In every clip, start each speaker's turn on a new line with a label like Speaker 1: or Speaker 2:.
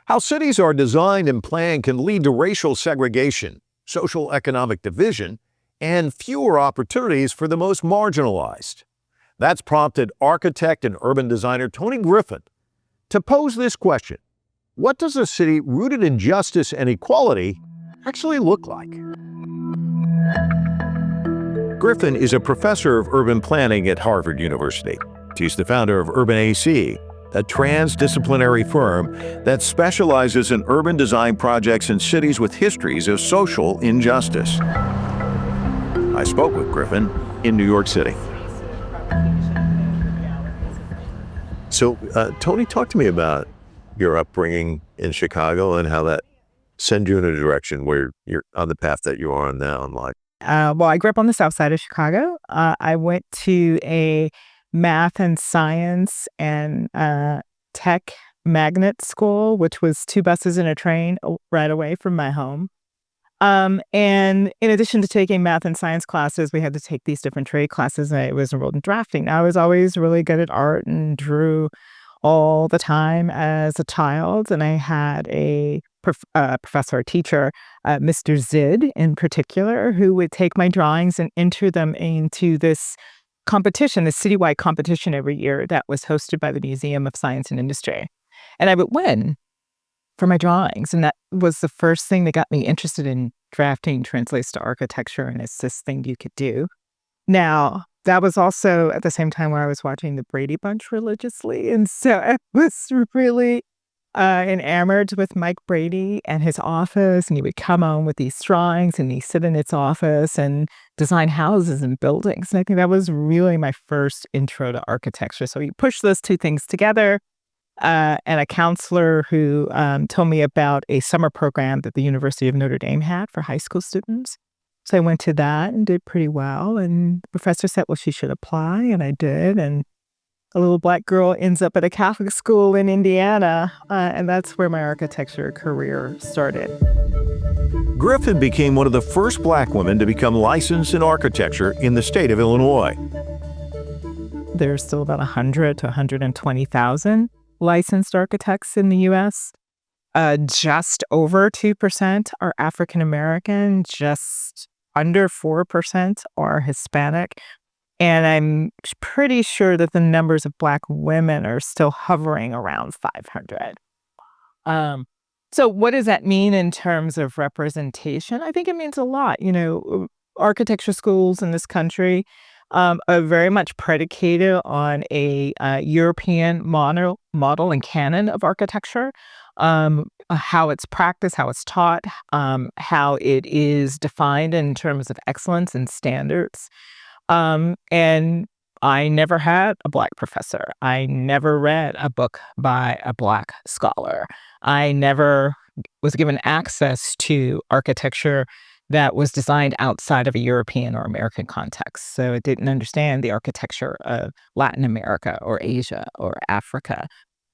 Speaker 1: How cities are designed and planned can lead to racial segregation, social economic division, and fewer opportunities for the most marginalized. That's prompted architect and urban designer Toni Griffin to pose this question: what does a city rooted in justice and equality actually look like? Griffin is a professor of urban planning at Harvard University. She's the founder of Urban AC, a transdisciplinary firm that specializes in urban design projects in cities with histories of social injustice. I spoke with Griffin in New York City. So, Toni, talk to me about your upbringing in Chicago and how that sends you in a direction where you're on the path that you are on now in life.
Speaker 2: Well, I grew up on the south side of Chicago. I went to a math and science and tech magnet school, which was 2 buses and a train right away from my home. And in addition to taking math and science classes, we had to take these different trade classes. I was enrolled in drafting. I was always really good at art and drew all the time as a child. And I had a professor, a teacher, Mr. Zid in particular, who would take my drawings and enter them into this competition, this citywide competition every year that was hosted by the Museum of Science and Industry. And I would win for my drawings. And that was the first thing that got me interested in drafting translates to architecture, and it's this thing you could do. Now, that was also at the same time where I was watching the Brady Bunch religiously. And so I was really enamored with Mike Brady and his office. And he would come home with these drawings and he'd sit in its office and design houses and buildings. And I think that was really my first intro to architecture. So he pushed those 2 things together. And a counselor who told me about a summer program that the University of Notre Dame had for high school students. So I went to that and did pretty well. And the professor said, well, she should apply. And I did. And a little Black girl ends up at a Catholic school in Indiana. And that's where my architecture career started.
Speaker 1: Griffin became one of the first Black women to become licensed in architecture in the state of Illinois.
Speaker 2: There's still about 100 to 120,000 licensed architects in the U.S. Just over 2% are African American, just under 4% are Hispanic. And I'm pretty sure that the numbers of Black women are still hovering around 500. So what does that mean in terms of representation? I think it means a lot. You know, architecture schools in this country are very much predicated on a European model and canon of architecture, how it's practiced, how it's taught, how it is defined in terms of excellence and standards. And I never had a Black professor. I never read a book by a Black scholar. I never was given access to architecture that was designed outside of a European or American context. So it didn't understand the architecture of Latin America or Asia or Africa.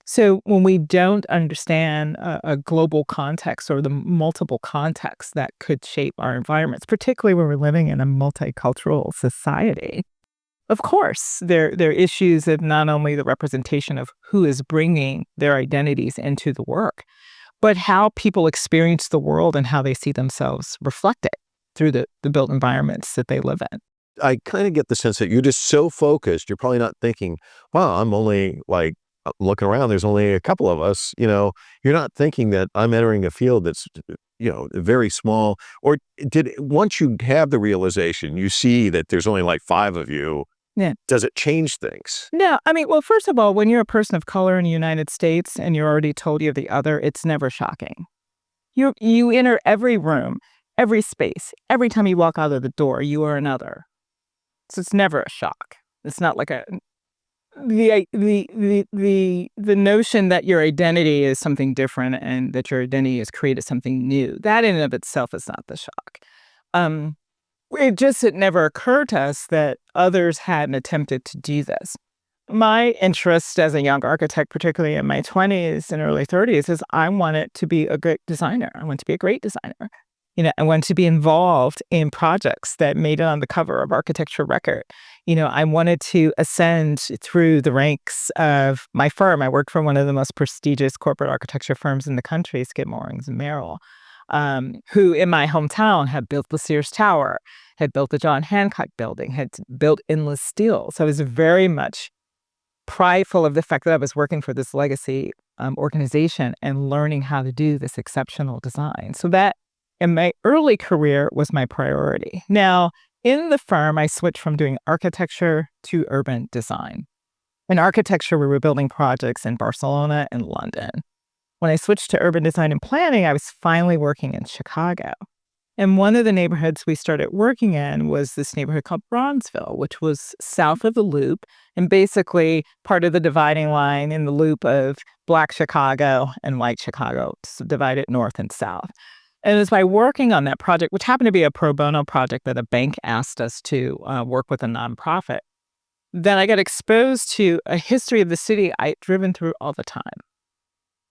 Speaker 2: So when we don't understand a global context or the multiple contexts that could shape our environments, particularly when we're living in a multicultural society, of course, there are issues of not only the representation of who is bringing their identities into the work, but how people experience the world and how they see themselves reflected through the built environments that they live in.
Speaker 1: I kind of get the sense that you're just so focused, you're probably not thinking, wow, I'm only looking around, there's only a couple of us, you're not thinking that I'm entering a field that's, very small. Or once you have the realization, you see that there's only 5 of you,
Speaker 2: yeah.
Speaker 1: Does it change things?
Speaker 2: No, I mean, well, first of all, when you're a person of color in the United States and you're already told you're the other, it's never shocking. You enter every room, every space, every time you walk out of the door, you are another. So it's never a shock. It's not like the notion that your identity is something different and that your identity has created something new. That in and of itself is not the shock. It never occurred to us that others hadn't attempted to do this. My interest as a young architect, particularly in my 20s and early 30s, is I wanted to be a great designer. I want to be a great designer. I wanted to be involved in projects that made it on the cover of Architecture Record. I wanted to ascend through the ranks of my firm. I worked for one of the most prestigious corporate architecture firms in the country, Skidmore, and Merrill, who in my hometown had built the Sears Tower, had built the John Hancock Building, had built Endless Steel. So I was very much prideful of the fact that I was working for this legacy organization and learning how to do this exceptional design. So that in my early career was my priority. Now, in the firm, I switched from doing architecture to urban design. In architecture, we were building projects in Barcelona and London. When I switched to urban design and planning, I was finally working in Chicago. And one of the neighborhoods we started working in was this neighborhood called Bronzeville, which was south of the Loop and basically part of the dividing line in the Loop of Black Chicago and white Chicago, divided north and south. And it was by working on that project, which happened to be a pro bono project that a bank asked us to work with a nonprofit, that I got exposed to a history of the city I'd driven through all the time.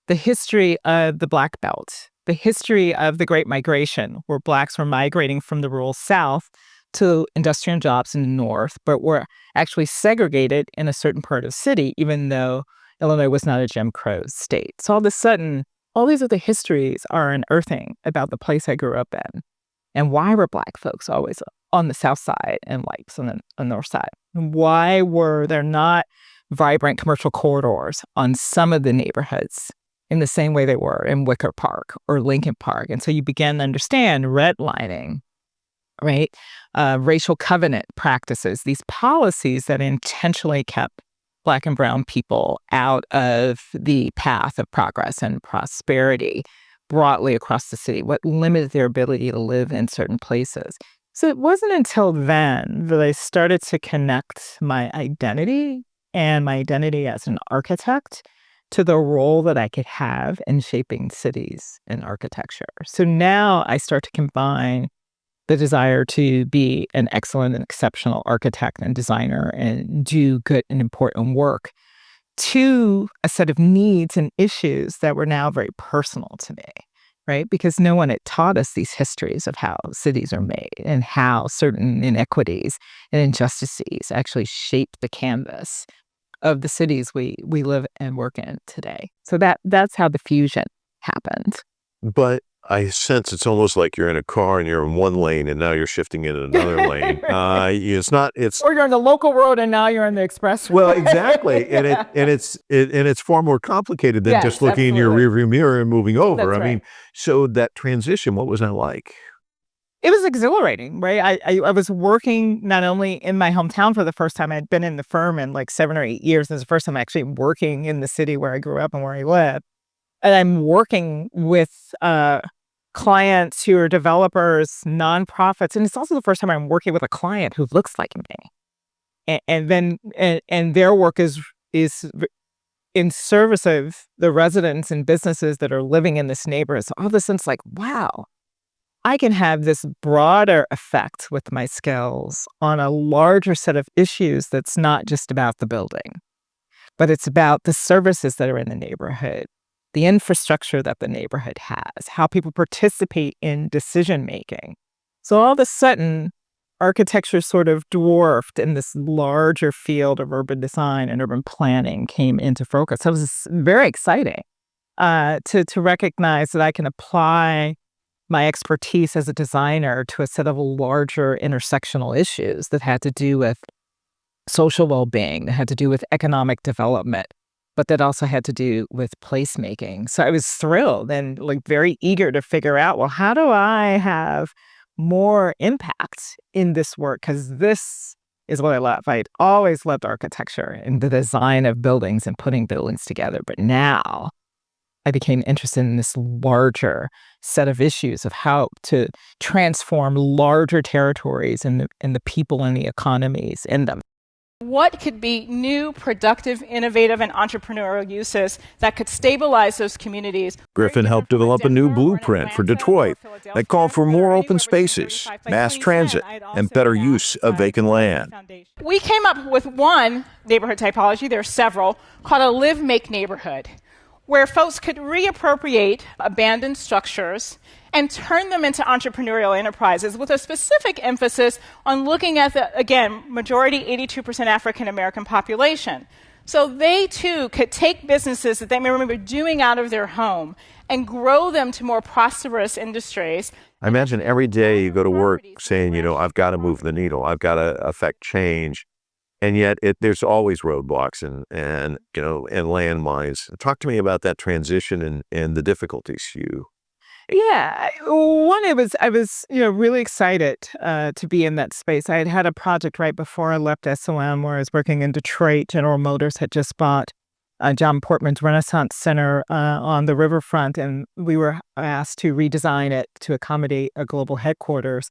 Speaker 2: The history of the Black Belt, the history of the Great Migration, where Blacks were migrating from the rural South to industrial jobs in the North, but were actually segregated in a certain part of the city, even though Illinois was not a Jim Crow state. So all of a sudden, all these other histories are unearthing about the place I grew up in. And why were Black folks always on the South Side and whites on the North Side? And why were there not vibrant commercial corridors on some of the neighborhoods in the same way they were in Wicker Park or Lincoln Park? And so you begin to understand redlining, right? Racial covenant practices, these policies that intentionally kept Black and brown people out of the path of progress and prosperity broadly across the city, what limited their ability to live in certain places. So it wasn't until then that I started to connect my identity and my identity as an architect to the role that I could have in shaping cities and architecture. So now I start to combine the desire to be an excellent and exceptional architect and designer and do good and important work to a set of needs and issues that were now very personal to me, right? Because no one had taught us these histories of how cities are made and how certain inequities and injustices actually shape the canvas of the cities we live and work in today. So that's how the fusion happened.
Speaker 1: But I sense it's almost like you're in a car and you're in one lane and now you're shifting into another lane.
Speaker 2: Or you're on the local road and now you're on the express.
Speaker 1: Well, exactly. And it's far more complicated than just looking in your rearview mirror and moving over.
Speaker 2: That's right.
Speaker 1: mean, so that transition, what was that like?
Speaker 2: It was exhilarating, right? I was working not only in my hometown for the first time. I'd been in the firm in like 7 or 8 years. This is the first time actually working in the city where I grew up and where I live. And I'm working with clients who are developers, nonprofits. And it's also the first time I'm working with a client who looks like me. And their work is in service of the residents and businesses that are living in this neighborhood. So all of a sudden it's like, wow, I can have this broader effect with my skills on a larger set of issues that's not just about the building, but it's about the services that are in the neighborhood, the infrastructure that the neighborhood has, how people participate in decision-making. So all of a sudden, architecture sort of dwarfed in this larger field of urban design and urban planning came into focus. So it was very exciting to recognize that I can apply my expertise as a designer to a set of larger intersectional issues that had to do with social well-being, that had to do with economic development, but that also had to do with placemaking. So I was thrilled and like very eager to figure out, well, how do I have more impact in this work? Because this is what I love. I'd always loved architecture and the design of buildings and putting buildings together. But now I became interested in this larger set of issues of how to transform larger territories and the people and the economies in them.
Speaker 3: What could be new, productive, innovative, and entrepreneurial uses that could stabilize those communities?
Speaker 1: Griffin helped develop a new blueprint for Detroit that called for more open spaces, mass transit, and better use of vacant land.
Speaker 3: We came up with one neighborhood typology, there are several, called a live-make neighborhood, where folks could reappropriate abandoned structures and turn them into entrepreneurial enterprises with a specific emphasis on looking at the, again, majority 82% African American population. So they too could take businesses that they may remember doing out of their home and grow them to more prosperous industries.
Speaker 1: I imagine every day you go to work saying, I've got to move the needle, I've got to affect change. And yet there's always roadblocks and landmines. Talk to me about that transition and the difficulties you.
Speaker 2: Yeah, one, I was really excited to be in that space. I had a project right before I left SOM where I was working in Detroit. General Motors had just bought John Portman's Renaissance Center on the riverfront, and we were asked to redesign it to accommodate a global headquarters.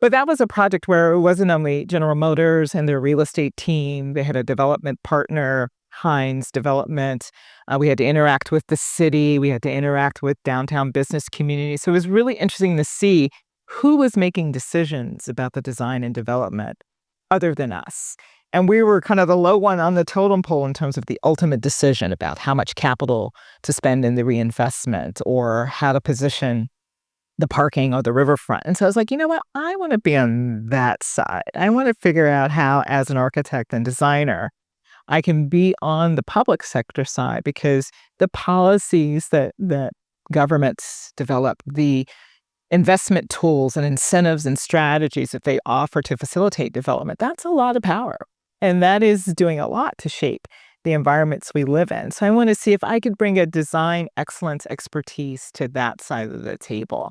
Speaker 2: But that was a project where it wasn't only General Motors and their real estate team. They had a development partner, Hines Development. We had to interact with the city. We had to interact with downtown business community. So it was really interesting to see who was making decisions about the design and development other than us. And we were kind of the low one on the totem pole in terms of the ultimate decision about how much capital to spend in the reinvestment or how to position the parking or the riverfront. And so I was like, you know what? I want to be on that side. I want to figure out how, as an architect and designer, I can be on the public sector side, because the policies that governments develop, the investment tools and incentives and strategies that they offer to facilitate development, that's a lot of power. And that is doing a lot to shape the environments we live in. So I want to see if I could bring a design excellence expertise to that side of the table.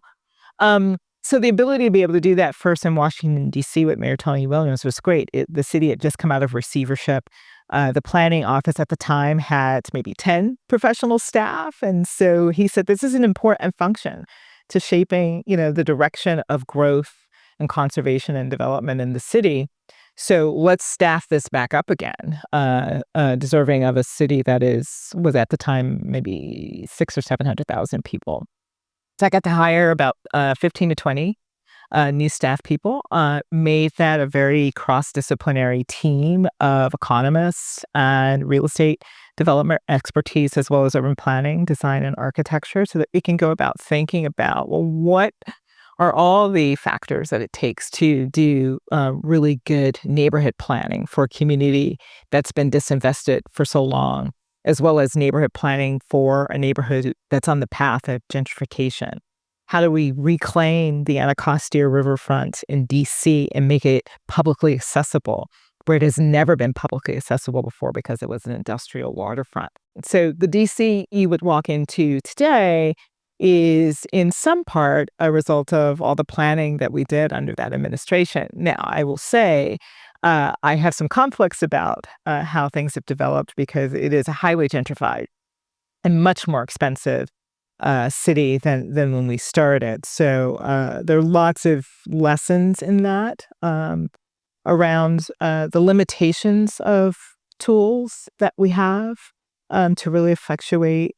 Speaker 2: So the ability to be able to do that first in Washington, D.C. with Mayor Tony Williams was great. The city had just come out of receivership. The planning office at the time had maybe 10 professional staff. And so he said, this is an important function to shaping, the direction of growth and conservation and development in the city. So let's staff this back up again, deserving of a city that was at the time maybe 600,000 or 700,000 people. So I got to hire about 15 to 20 new staff people, made that a very cross-disciplinary team of economists and real estate development expertise, as well as urban planning, design, and architecture, so that we can go about thinking about, well, what are all the factors that it takes to do really good neighborhood planning for a community that's been disinvested for so long, as well as neighborhood planning for a neighborhood that's on the path of gentrification. How do we reclaim the Anacostia riverfront in D.C. and make it publicly accessible, where it has never been publicly accessible before because it was an industrial waterfront? So the D.C. you would walk into today is in some part a result of all the planning that we did under that administration. Now, I will say I have some conflicts about how things have developed, because it is a highly gentrified and much more expensive city than when we started. So there are lots of lessons in that around the limitations of tools that we have to really effectuate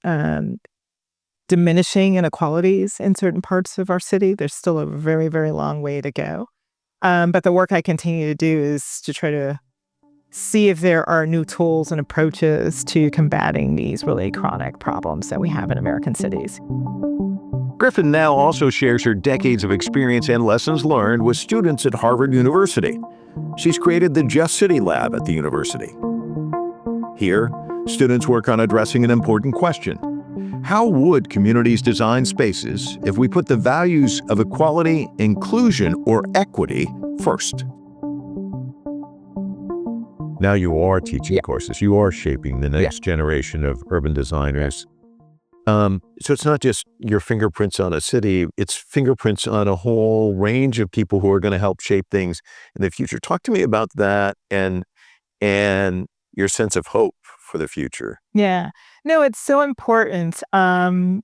Speaker 2: diminishing inequalities in certain parts of our city. There's still a very, very long way to go. But the work I continue to do is to try to see if there are new tools and approaches to combating these really chronic problems that we have in American cities.
Speaker 1: Griffin now also shares her decades of experience and lessons learned with students at Harvard University. She's created the Just City Lab at the university. Here, students work on addressing an important question. How would communities design spaces if we put the values of equality, inclusion, or equity first? Now you are teaching courses. You are shaping the next generation of urban designers. So it's not just your fingerprints on a city, it's fingerprints on a whole range of people who are going to help shape things in the future. Talk to me about that and your sense of hope for the future.
Speaker 2: Yeah. No, it's so important.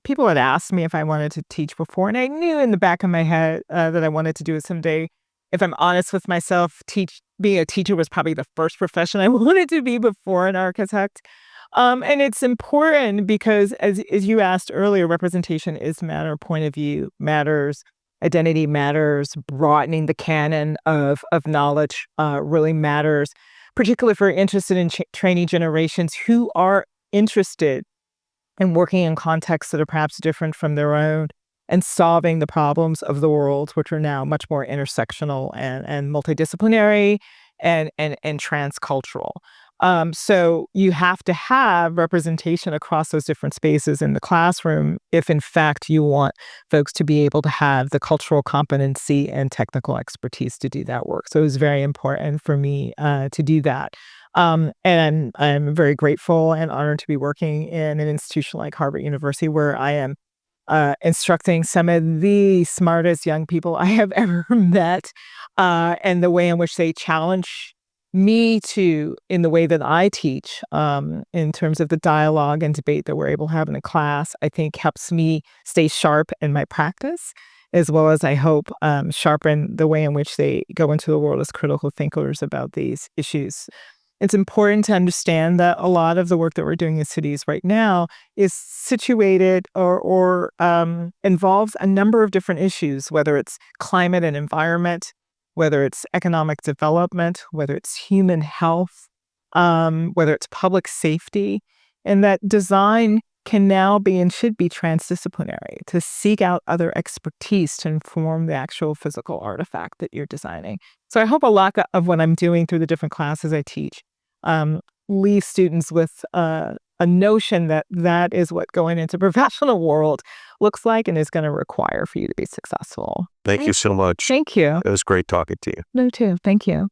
Speaker 2: People had asked me if I wanted to teach before, and I knew in the back of my head that I wanted to do it someday. If I'm honest with myself, being a teacher was probably the first profession I wanted to be before an architect. And it's important because, as you asked earlier, representation is matter, point of view matters, identity matters, broadening the canon of knowledge really matters, particularly if we're interested in training generations who are interested and working in contexts that are perhaps different from their own and solving the problems of the world, which are now much more intersectional and multidisciplinary and transcultural. So you have to have representation across those different spaces in the classroom if, in fact, you want folks to be able to have the cultural competency and technical expertise to do that work. So it was very important for me to do that. And I'm very grateful and honored to be working in an institution like Harvard University, where I am instructing some of the smartest young people I have ever met, and the way in which they challenge me in the way that I teach, in terms of the dialogue and debate that we're able to have in a class, I think helps me stay sharp in my practice, as well as I hope sharpen the way in which they go into the world as critical thinkers about these issues. It's important to understand that a lot of the work that we're doing in cities right now is situated or involves a number of different issues, whether it's climate and environment, whether it's economic development, whether it's human health, whether it's public safety, and that design can now be and should be transdisciplinary to seek out other expertise to inform the actual physical artifact that you're designing. So I hope a lot of what I'm doing through the different classes I teach leave students with a notion that that is what going into professional world looks like and is going to require for you to be successful.
Speaker 1: Thank you so much.
Speaker 2: Thank you.
Speaker 1: It was great talking to you.
Speaker 2: No, too. Thank you.